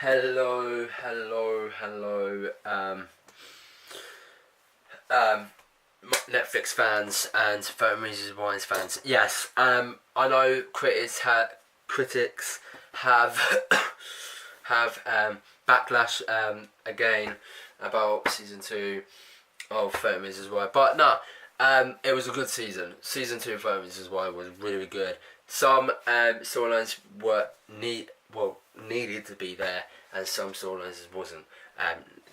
Hello, um, Netflix fans and 30 Reasons Why fans. Yes, I know critics have have backlash again about season 2 of 30 Reasons Why, but no, it was a good season. Season 2 of 30 Reasons Why was really good. Some storylines needed to be there, and some storylines wasn't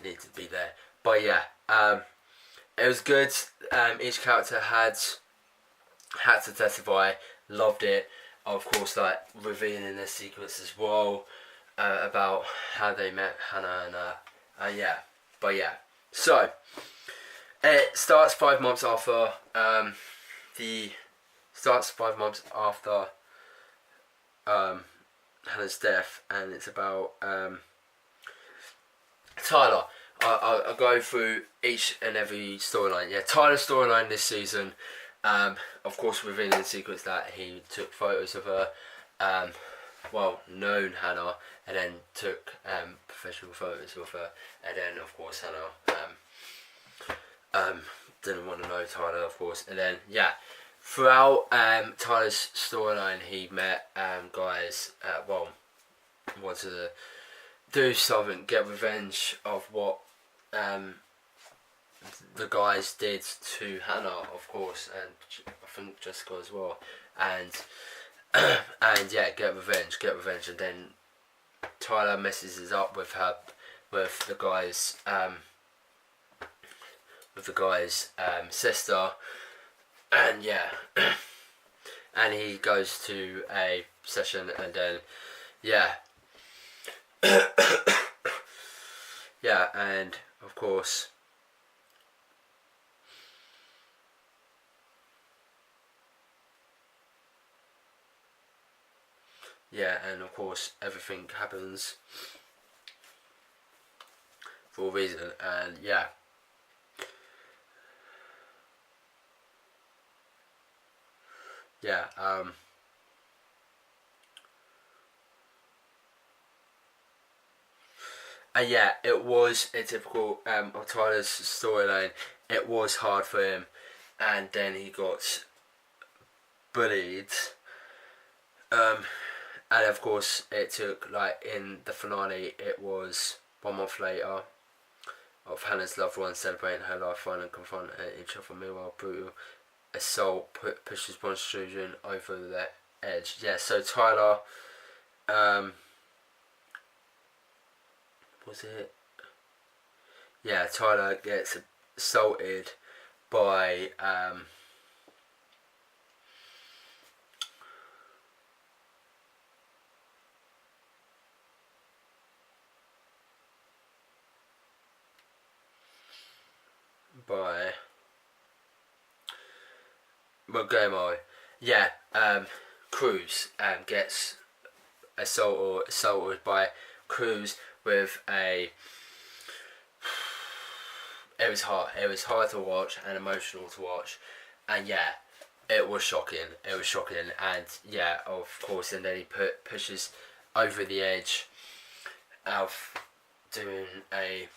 needed to be there. But yeah, it was good. Each character had to testify. Loved it. Of course, like revealing their secrets as well about how they met Hannah and yeah. But yeah, so it starts 5 months after Hannah's death, and it's about Tyler. I'll go through each and every storyline. Yeah, Tyler's storyline this season, of course revealing secrets that he took photos of her, known Hannah, and then took professional photos of her, and then of course Hannah didn't want to know Tyler, of course, and then yeah, throughout Tyler's storyline he met guys wanted to do something, get revenge of what the guys did to Hannah, of course, and I think Jessica as well, and and yeah, get revenge, and then Tyler messes it up with the guy's sister, and yeah, and he goes to a session, and then yeah. Yeah, and of course everything happens for a reason, and yeah. And yeah, it was a typical of Tyler's storyline. It was hard for him, and then he got bullied. And of course, it took, like, in the finale, it was 1 month later of Hannah's loved ones celebrating her life, finding and confronting each other. Meanwhile, brutal assault pushes one children over the edge. Yeah, so Tyler, was it? Yeah, Tyler gets assaulted by Montgomery. Yeah, Cruz gets assaulted by Cruz with a. It was hard. It was hard to watch and emotional to watch, and yeah, it was shocking. And yeah, of course, and then he pushes over the edge of doing a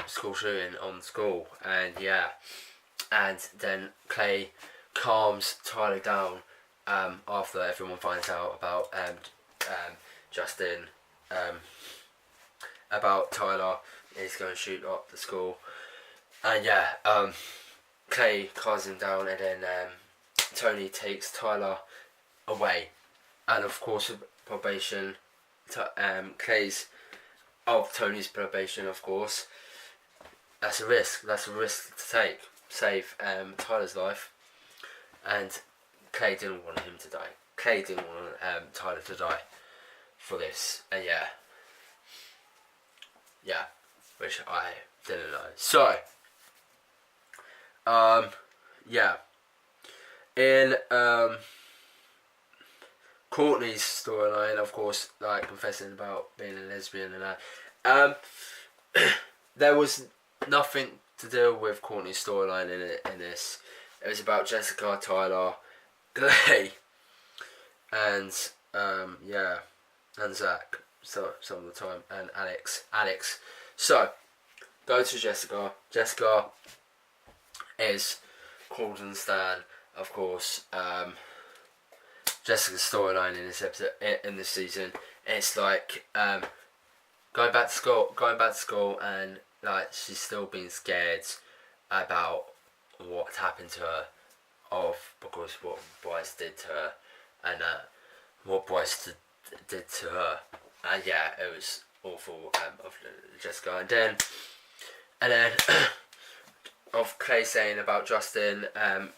school shooting on school, and yeah, and then Clay calms Tyler down after everyone finds out about Justin, about Tyler is going to shoot up the school, and yeah, Clay calms him down, and then Tony takes Tyler away, and of course probation, Clay's of Tony's probation, of course. That's a risk to take, save Tyler's life, and Clay didn't want him to die. Clay didn't want Tyler to die for this, and yeah, which I didn't know. So, yeah, in Courtney's storyline, of course, like confessing about being a lesbian and that, there was nothing to do with Courtney's storyline in this. It was about Jessica, Tyler, Clay, and and Zach. some of the time, and Alex. So go to Jessica. Jessica is Corden Stan, of course. Jessica's storyline in this episode, in this season, it's like going back to school, and like she's still being scared about what happened to her, because what Bryce did to her, and what Bryce did to her, and yeah, it was awful of Jessica, and then of Clay saying about Justin, and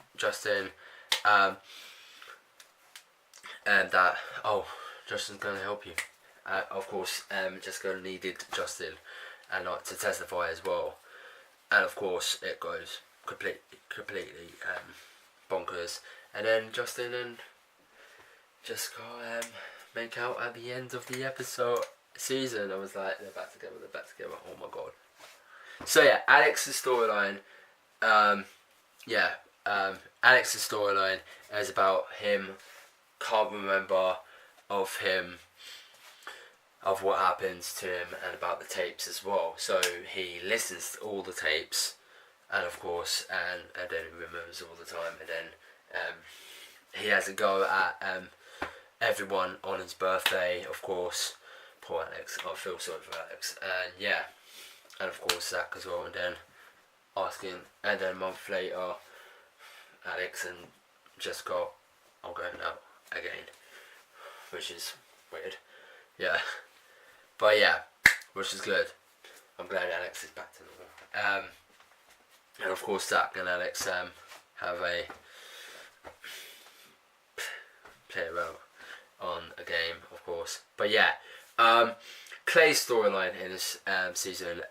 that Justin's gonna help you. Of course, Jessica needed Justin and like to testify as well, and of course it goes completely bonkers, and then Justin and Jessica make out at the end of the episode season. I was like, they're back together. Oh my god. So yeah, Alex's storyline. Alex's storyline is about him can't remember of what happens to him, and about the tapes as well. So he listens to all the tapes, and of course, and then he remembers all the time, and then he has a go at everyone on his birthday, of course. Poor Alex, I feel sorry for Alex, and yeah, and of course Zach as well, and then a month later, Alex and Jessica are going out again, which is weird, yeah, but yeah, which is good. I'm glad Alex is back to normal. And of course Zach and Alex have a play around on a game, of course. But yeah, Clay's storyline in this season,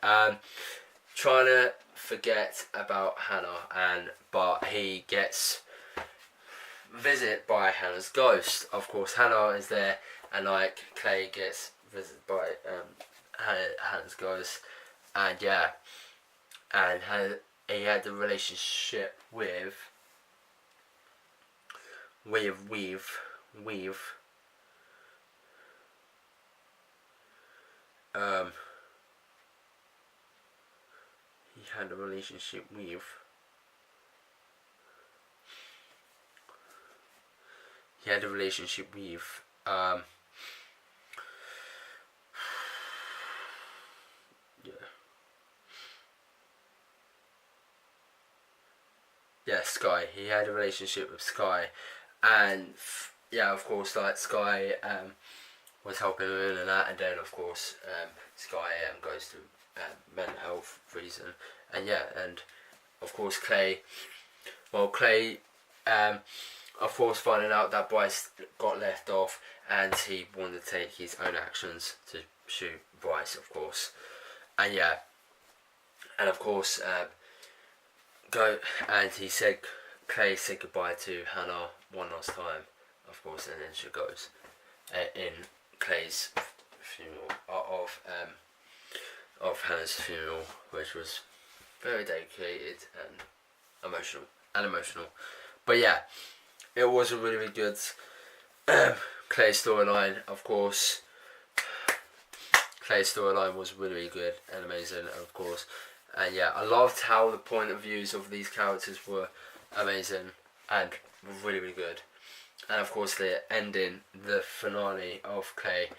trying to forget about Hannah, but he gets visited by Hannah's ghost. Of course, Hannah is there, and like Clay gets visited by Hannah's ghost, and yeah, and he had the relationship with he had a relationship with Sky. He had a relationship with Sky, and yeah, of course, like Sky was helping him and that, and then of course Sky goes to mental health reason, and yeah, and of course Clay of course finding out that Bryce got left off, and he wanted to take his own actions to shoot Bryce, of course, and yeah, and of course Clay said goodbye to Hannah one last time, of course, and then she goes in Clay's funeral of Hannah's funeral, which was very dedicated and emotional. But yeah, it was a really, really good Clay storyline. Of course, Clay's storyline was really, really good and amazing, of course. And yeah, I loved how the point of views of these characters were amazing and really, really good. And of course, the ending, the finale of Clay,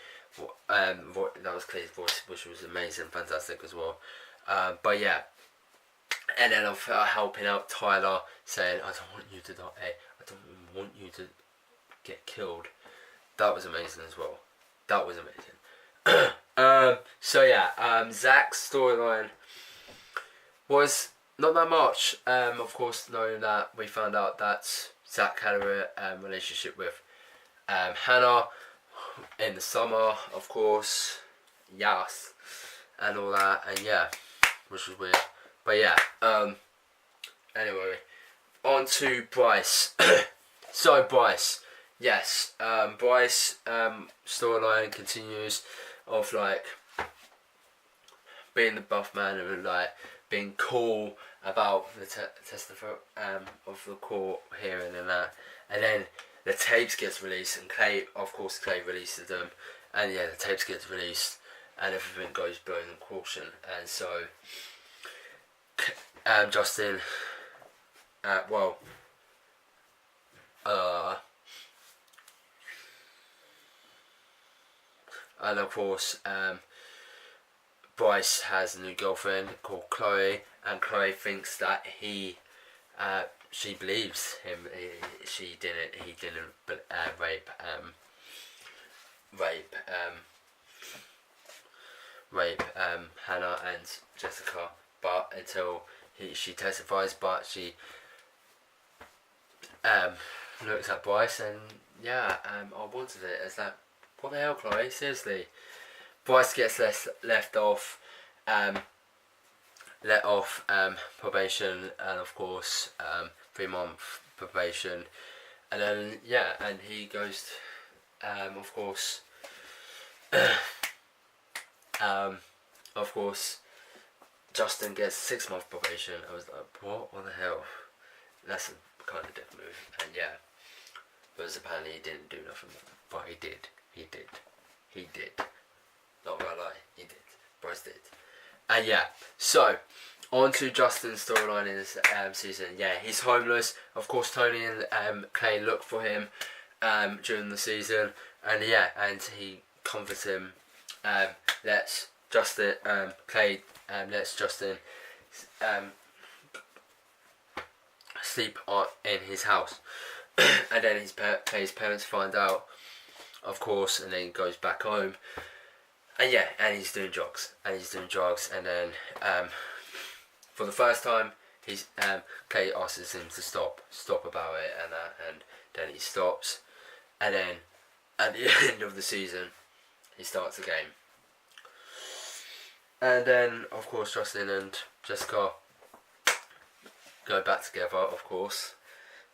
that was Clay's voice, which was amazing, fantastic as well. But yeah, and then of helping out Tyler, saying, "I don't want you to die. I don't want you to get killed." That was amazing as well. That was amazing. So yeah, Zach's storyline was not that much. Of course, knowing that we found out that Zach had a relationship with Hannah in the summer, of course, yes, and all that, and yeah, which was weird. But yeah, anyway, on to Bryce. So Bryce, yes, Bryce storyline continues of like being the buff man and like being cool about the testify of the court hearing and that, and then the tapes gets released, and Clay releases them, and yeah, the tapes gets released, and everything goes beyond caution, and so Justin, well, and of course, Bryce has a new girlfriend called Chloe, and Chloe thinks that she believes him. He didn't rape Hannah and Jessica, but until she testifies, but she looks at Bryce and I wanted it. It's like, what the hell, Chloe? Seriously. Bryce gets let off probation, and of course 3-month probation, and then and he goes of course Justin gets 6-month probation. I was like, what the hell? That's a kind of dick move, and but apparently he didn't do nothing, but he did. Not gonna lie, he did. Bryce did. And so on to Justin's storyline in this season. He's homeless. Of course, Tony and Clay look for him during the season, and he comforts him. Lets Justin sleep in his house, and then Clay's parents find out, of course, and then he goes back home. And he's doing drugs, and then for the first time, Clay asks him to stop about it, and then he stops, and then at the end of the season, he starts again, and then of course Justin and Jessica go back together, of course,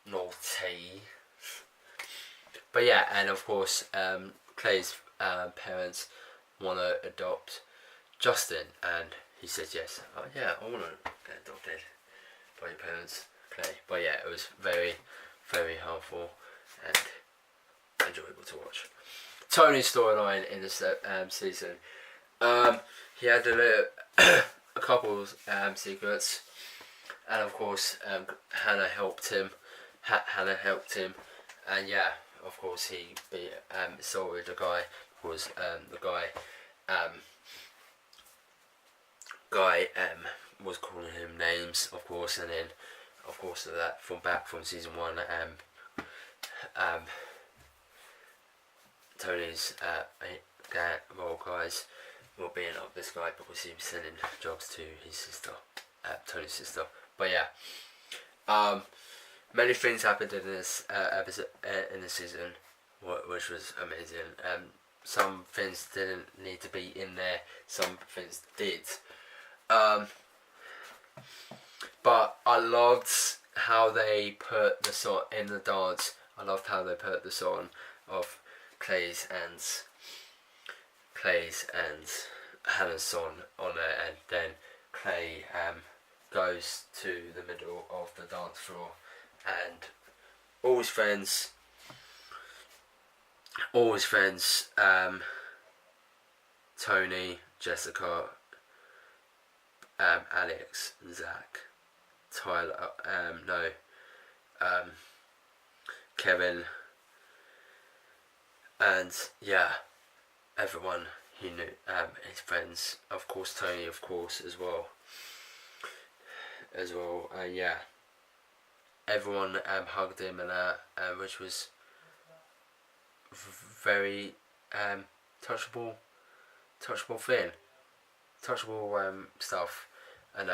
naughty, but and of course Clay's parents want to adopt Justin, and he says yes. I want to get adopted by your parents, Clay. But it was very, very helpful and enjoyable to watch. Tony's storyline in this season, he had a couple secrets, and of course Hannah helped him, and of course he assaulted the guy. Was the guy was calling him names, of course, and then of course that from season 1, Tony's guys were being up this guy because he was sending drugs to his sister, Tony's sister. But many things happened in this episode in this season, which was amazing. Some things didn't need to be in there, some things did. But I loved how they put the song in the dance. I loved how they put the song of Clay's and Hannah's song on it, and then Clay goes to the middle of the dance floor, and all his friends, Tony, Jessica, Alex, Zach, Tyler, Kevin, and everyone he knew, his friends, of course Tony, of course, as well, everyone hugged him, and which was very touchable stuff, and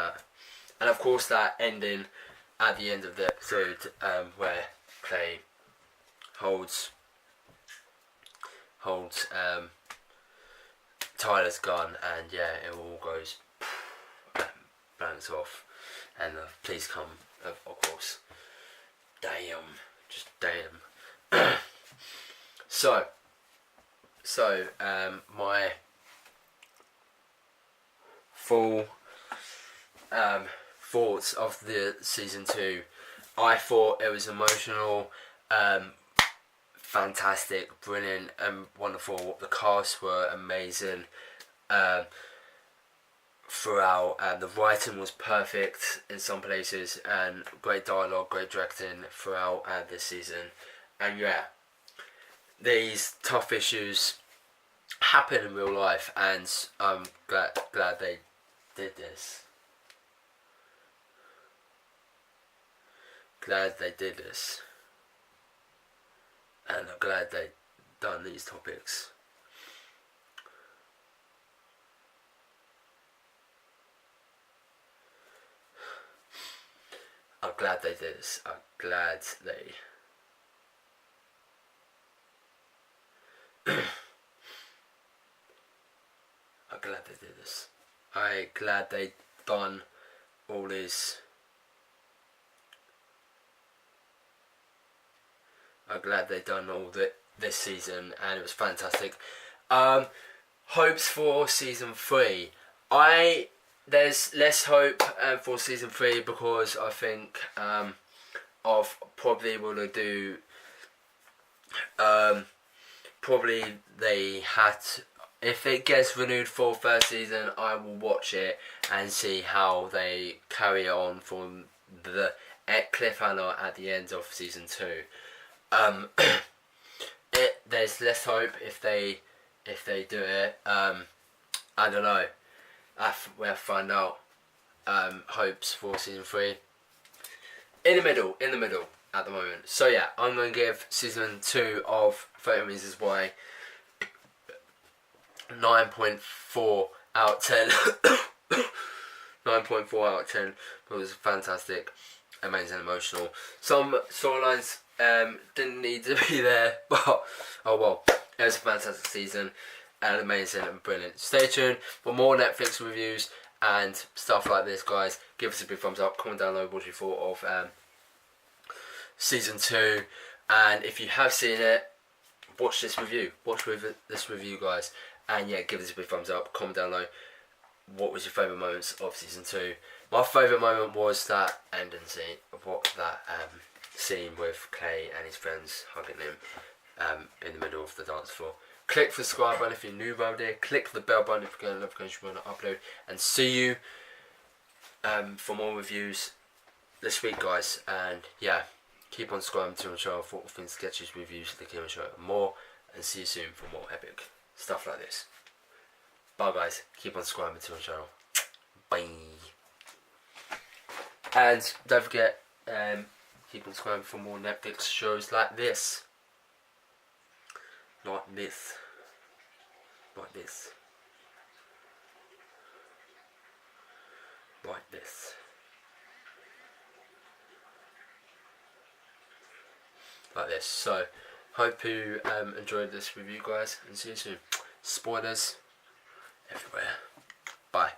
of course that ending at the end of the episode, where Clay holds Tyler's gun, and it all goes blanks off, and the police come, of course. Damn. So my full thoughts of the season 2. I thought it was emotional, fantastic, brilliant and wonderful. The cast were amazing throughout, and the writing was perfect in some places, and great dialogue, great directing throughout this season. And yeah, these tough issues happen in real life, and I'm glad they did this. Glad they did this, and I'm glad they done these topics. I'm glad they did this. I'm glad they. I'm glad they did this. I'm glad they done all this. I'm glad they done all this season, and it was fantastic. Hopes for season 3. There's less hope for season 3 because I think of probably will do. Probably they had. If it gets renewed for third season, I will watch it and see how they carry on from the cliffhanger at the end of season 2. There's less hope if they do it. I don't know. We'll have to find out. Hopes for season 3. In the middle at the moment. So yeah, I'm going to give season 2 of 30 Reasons Why 9.4 out of 10. 9.4 out of 10. It was fantastic, amazing, emotional. Some storylines didn't need to be there, but oh well. It was a fantastic season and amazing and brilliant. Stay tuned for more Netflix reviews and stuff like this, guys. Give us a big thumbs up, comment down below what you thought of season 2, and if you have seen it, watch this review, guys, and yeah, give us a big thumbs up, comment down below what was your favourite moments of season 2. My favourite moment was that ending scene, scene with Clay and his friends hugging him in the middle of the dance floor. Click the subscribe button if you're new around here, click the bell button if you get a notification when I upload, and see you for more reviews this week, guys. And yeah, keep on subscribing to my channel for things, sketches, reviews, the camera show, and more, and see you soon for more epic stuff like this. Bye guys, keep on subscribing to my channel. Bye. And don't forget, keep on subscribing for more Netflix shows like this. Like this. Like this. Like this. Like this. So, hope you enjoyed this review, guys, and see you soon. Spoilers everywhere. Bye.